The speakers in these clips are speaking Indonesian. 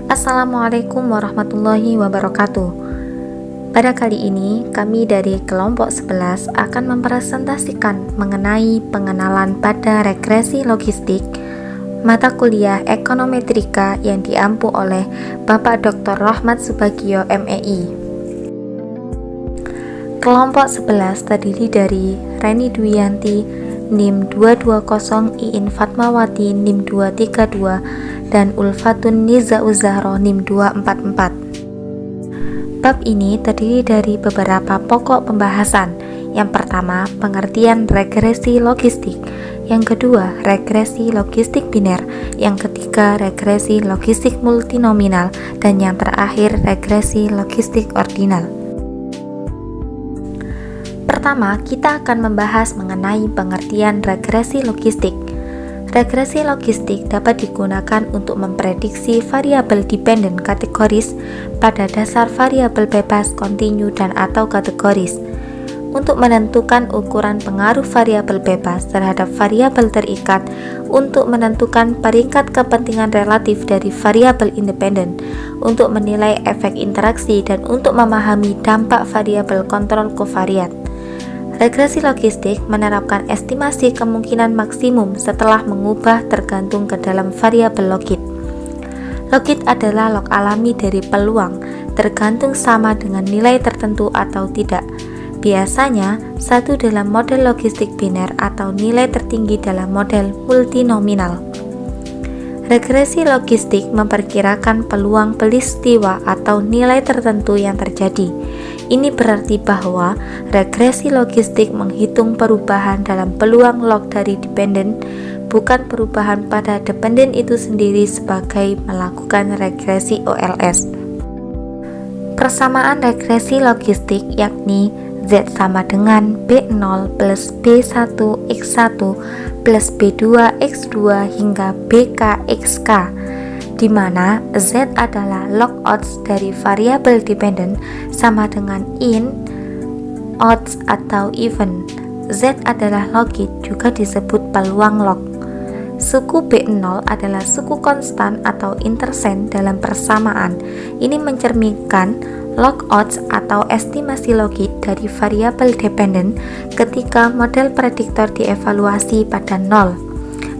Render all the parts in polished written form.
Assalamualaikum warahmatullahi wabarakatuh. Pada kali ini, kami dari kelompok 11 akan mempresentasikan mengenai pengenalan pada regresi logistik mata kuliah ekonometrika yang diampu oleh Bapak Dr. Rahmat Subagio MEI. Kelompok 11 terdiri dari Reni Dwiyanti NIM 220, Iin Fatmawati NIM 232, dan Ulfatun Nizauzahro NIM 244. Bab ini terdiri dari beberapa pokok pembahasan. Yang pertama, pengertian regresi logistik. Yang kedua, regresi logistik biner. Yang ketiga, regresi logistik multinominal. Dan yang terakhir, regresi logistik ordinal. Pertama, kita akan membahas mengenai pengertian regresi logistik. Regresi logistik dapat digunakan untuk memprediksi variabel dependen kategoris pada dasar variabel bebas, kontinu, dan atau kategoris. Untuk menentukan ukuran pengaruh variabel bebas terhadap variabel terikat, untuk menentukan peringkat kepentingan relatif dari variabel independen, untuk menilai efek interaksi, dan untuk memahami dampak variabel kontrol kovariat. Regresi logistik menerapkan estimasi kemungkinan maksimum setelah mengubah tergantung ke dalam variabel logit. Logit adalah log alami dari peluang, tergantung sama dengan nilai tertentu atau tidak. Biasanya, satu dalam model logistik biner atau nilai tertinggi dalam model multinominal. Regresi logistik memperkirakan peluang peristiwa atau nilai tertentu yang terjadi. Ini berarti bahwa regresi logistik menghitung perubahan dalam peluang log dari dependen, bukan perubahan pada dependen itu sendiri sebagai melakukan regresi OLS. Persamaan regresi logistik yakni Z sama dengan B0 plus B1 X1 plus B2 X2 hingga BK XK, di mana Z adalah log odds dari variabel dependen sama dengan in odds atau even. Z adalah logit, juga disebut peluang log. Suku B0 adalah suku konstan atau intersen dalam persamaan. Ini mencerminkan log odds atau estimasi logit dari variabel dependen ketika model prediktor dievaluasi pada 0.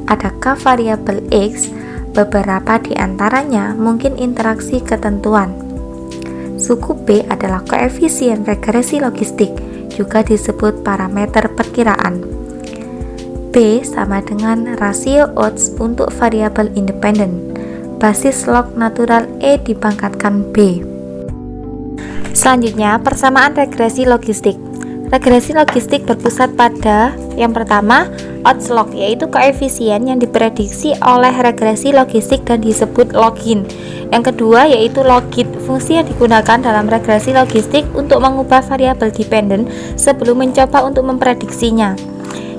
Adakah variabel X? Beberapa di antaranya mungkin interaksi ketentuan. Suku B adalah koefisien regresi logistik, juga disebut parameter perkiraan. B sama dengan rasio odds untuk variabel independen. Basis log natural E dipangkatkan B. Selanjutnya, persamaan regresi logistik. Regresi logistik berpusat pada yang pertama, odds log, yaitu koefisien yang diprediksi oleh regresi logistik dan disebut login. Yang kedua yaitu logit, fungsi yang digunakan dalam regresi logistik untuk mengubah variabel dependen sebelum mencoba untuk memprediksinya.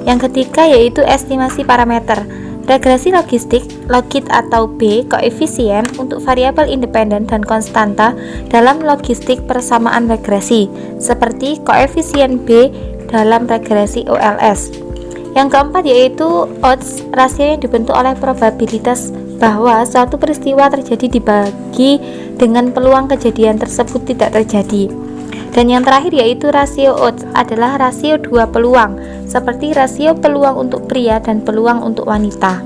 Yang ketiga yaitu estimasi parameter. Regresi logistik, logit atau B, koefisien untuk variabel independen dan konstanta dalam logistik persamaan regresi, seperti koefisien B dalam regresi OLS. Yang keempat yaitu odds, rasio yang dibentuk oleh probabilitas bahwa suatu peristiwa terjadi dibagi dengan peluang kejadian tersebut tidak terjadi. Dan yang terakhir yaitu rasio odds, adalah rasio dua peluang, seperti rasio peluang untuk pria dan peluang untuk wanita.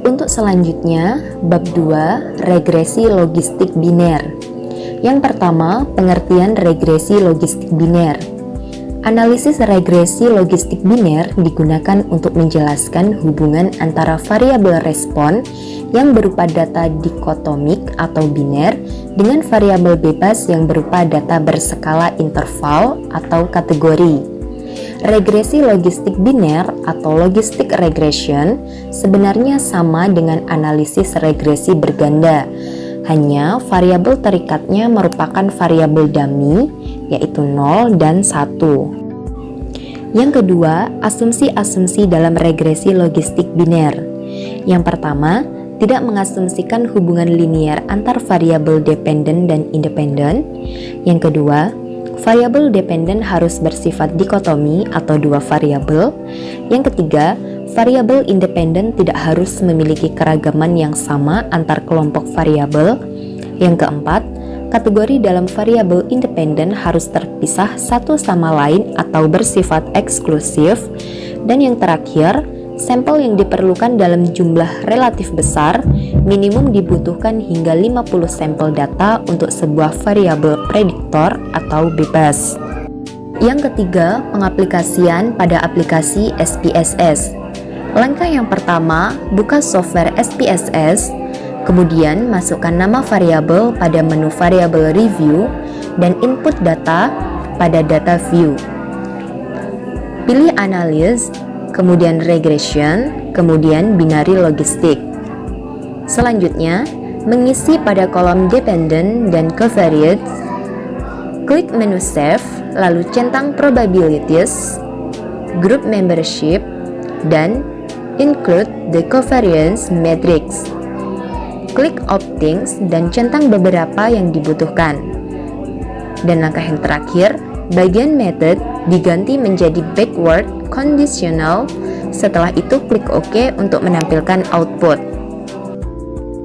Untuk selanjutnya, bab 2, regresi logistik biner. Yang pertama, pengertian regresi logistik biner. Analisis regresi logistik biner digunakan untuk menjelaskan hubungan antara variabel respon yang berupa data dikotomik atau biner dengan variabel bebas yang berupa data berskala interval atau kategori. Regresi logistik biner atau logistic regression sebenarnya sama dengan analisis regresi berganda, hanya variabel terikatnya merupakan variabel dummy, yaitu 0 dan 1. Yang kedua, asumsi-asumsi dalam regresi logistik biner. Yang pertama, tidak mengasumsikan hubungan linier antar variabel dependen dan independen. Yang kedua, variabel dependen harus bersifat dikotomi atau dua variabel. Yang ketiga, variabel independen tidak harus memiliki keragaman yang sama antar kelompok variabel. Yang keempat, kategori dalam variabel independen harus terpisah satu sama lain atau bersifat eksklusif. Dan yang terakhir, sampel yang diperlukan dalam jumlah relatif besar, minimum dibutuhkan hingga 50 sampel data untuk sebuah variabel prediktor atau bebas. Yang ketiga, pengaplikasian pada aplikasi SPSS. Langkah yang pertama, buka software SPSS, kemudian masukkan nama variabel pada menu variabel review dan input data pada data view. Pilih analysis, kemudian regression, kemudian binary logistic. Selanjutnya, mengisi pada kolom dependent dan covariates. Klik menu save, lalu centang probabilities, group membership, dan include the covariance matrix. Klik optings dan centang beberapa yang dibutuhkan. Dan langkah yang terakhir, bagian method diganti menjadi backward conditional. Setelah itu klik OK untuk menampilkan output.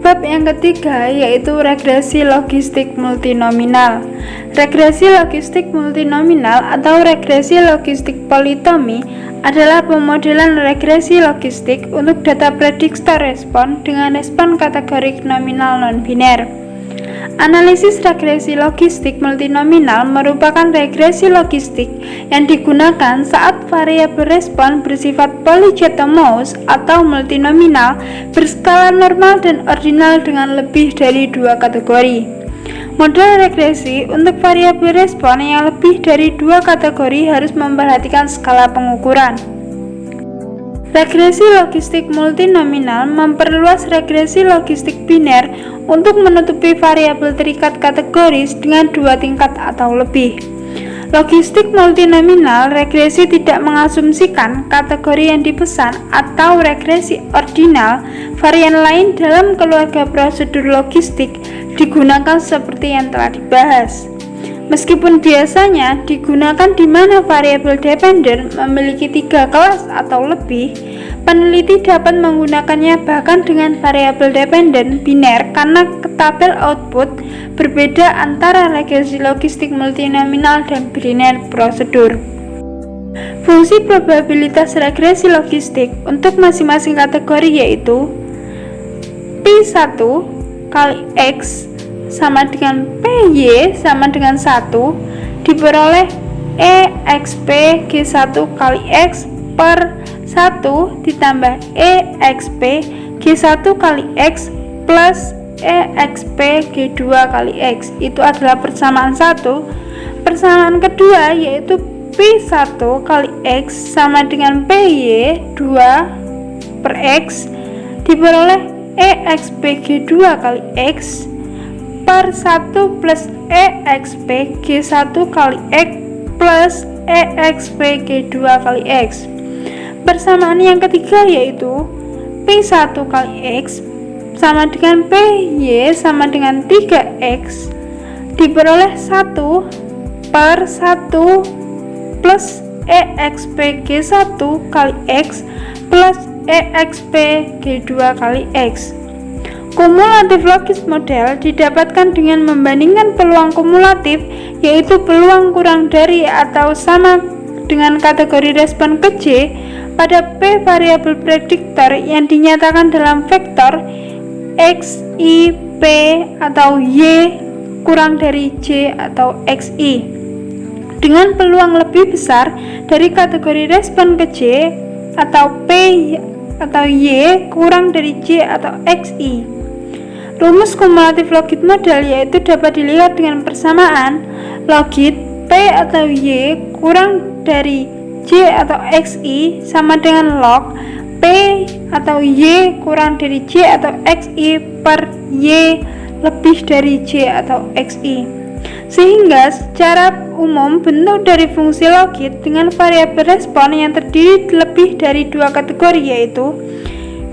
Bab yang ketiga yaitu regresi logistik multinominal. Regresi logistik multinominal atau regresi logistik politomi adalah pemodelan regresi logistik untuk data prediktor respon dengan respon kategorik nominal non-biner. Analisis regresi logistik multinominal merupakan regresi logistik yang digunakan saat variabel respon bersifat polygetomous atau multinominal berskala normal dan ordinal dengan lebih dari dua kategori. Model regresi untuk variabel respon yang lebih dari dua kategori harus memperhatikan skala pengukuran. Regresi logistik multinominal memperluas regresi logistik biner untuk menutupi variabel terikat kategoris dengan dua tingkat atau lebih. Logistik multinominal regresi tidak mengasumsikan kategori yang dipesan atau regresi ordinal. Varian lain dalam keluarga prosedur logistik digunakan seperti yang telah dibahas. Meskipun biasanya digunakan di mana variabel dependent memiliki 3 kelas atau lebih, peneliti dapat menggunakannya bahkan dengan variabel dependent biner karena tabel output berbeda antara regresi logistik multinominal dan biner prosedur. Fungsi probabilitas regresi logistik untuk masing-masing kategori yaitu P1 kali X sama dengan PY sama dengan 1 diperoleh EXP G1 kali X per 1 ditambah EXP G1 kali X plus EXP G2 kali X. Itu adalah persamaan 1. Persamaan kedua yaitu P1 kali X sama dengan PY 2 per X diperoleh EXP G2 kali X per 1 plus EXP G1 kali X plus EXP G2 kali X. Persamaan yang ketiga yaitu P1 kali X sama dengan PY sama dengan 3X diperoleh 1 per 1 plus EXP G1 kali X plus EXP G2 kali X. Kumulatif logis model didapatkan dengan membandingkan peluang kumulatif, yaitu peluang kurang dari atau sama dengan kategori respon ke J pada P variabel prediktor yang dinyatakan dalam vektor X, I, P atau Y kurang dari J atau XI, dengan peluang lebih besar dari kategori respon ke J atau P atau Y kurang dari J atau XI. Rumus kumulatif logit model yaitu dapat dilihat dengan persamaan logit P atau Y kurang dari J atau XI sama dengan log P atau Y kurang dari J atau XI per Y lebih dari J atau XI. Sehingga secara umum bentuk dari fungsi logit dengan variabel respon yang terdiri lebih dari dua kategori yaitu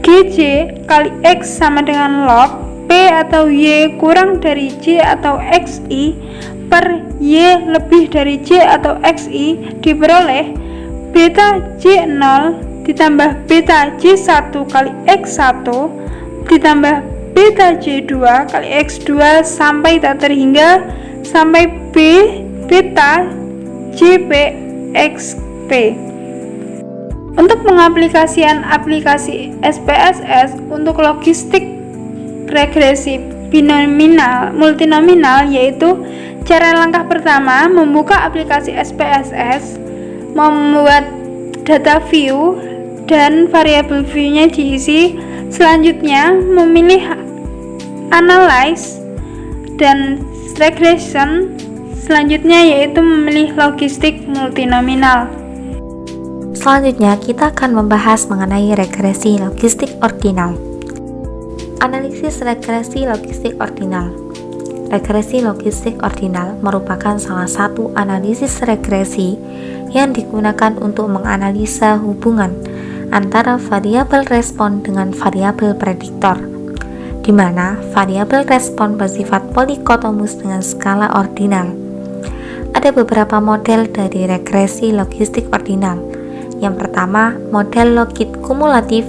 GJ kali X sama dengan log P atau Y kurang dari J atau XI per Y lebih dari J atau XI diperoleh beta J0 ditambah beta J1 kali X1 ditambah beta J2 kali X2 sampai tak terhingga sampai B beta JP XP. Untuk pengaplikasian aplikasi SPSS untuk logistik regresi binominal multinominal, yaitu cara langkah pertama membuka aplikasi SPSS, membuat data view dan variabel view-nya diisi. Selanjutnya memilih analyze dan regression. Selanjutnya yaitu memilih logistik multinominal. Selanjutnya kita akan membahas mengenai regresi logistik ordinal. Analisis regresi logistik ordinal. Regresi logistik ordinal merupakan salah satu analisis regresi yang digunakan untuk menganalisa hubungan antara variabel respon dengan variabel prediktor, di mana variabel respon bersifat polikotomus dengan skala ordinal. Ada beberapa model dari regresi logistik ordinal. Yang pertama, model logit kumulatif.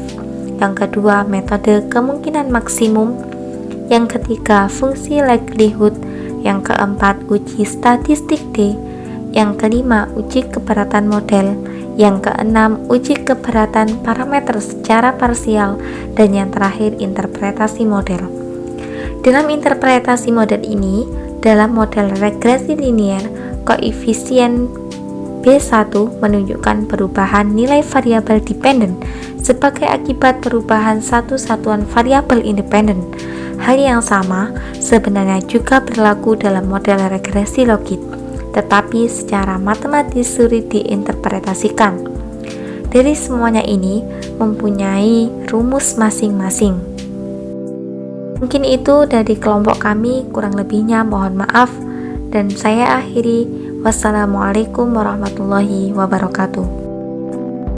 Yang kedua, metode kemungkinan maksimum. Yang ketiga, fungsi likelihood. Yang keempat, uji statistik D. Yang kelima, uji keberatan model. Yang keenam, uji keberatan parameter secara parsial. Dan yang terakhir, interpretasi model. Dalam interpretasi model ini, dalam model regresi linier, koefisien B1 menunjukkan perubahan nilai variabel dependen sebagai akibat perubahan satu satuan variabel independen. Hal yang sama sebenarnya juga berlaku dalam model regresi logit, tetapi secara matematis sulit diinterpretasikan. Dari semuanya ini mempunyai rumus masing-masing. Mungkin itu dari kelompok kami, kurang lebihnya mohon maaf, dan saya akhiri. Wassalamualaikum warahmatullahi wabarakatuh.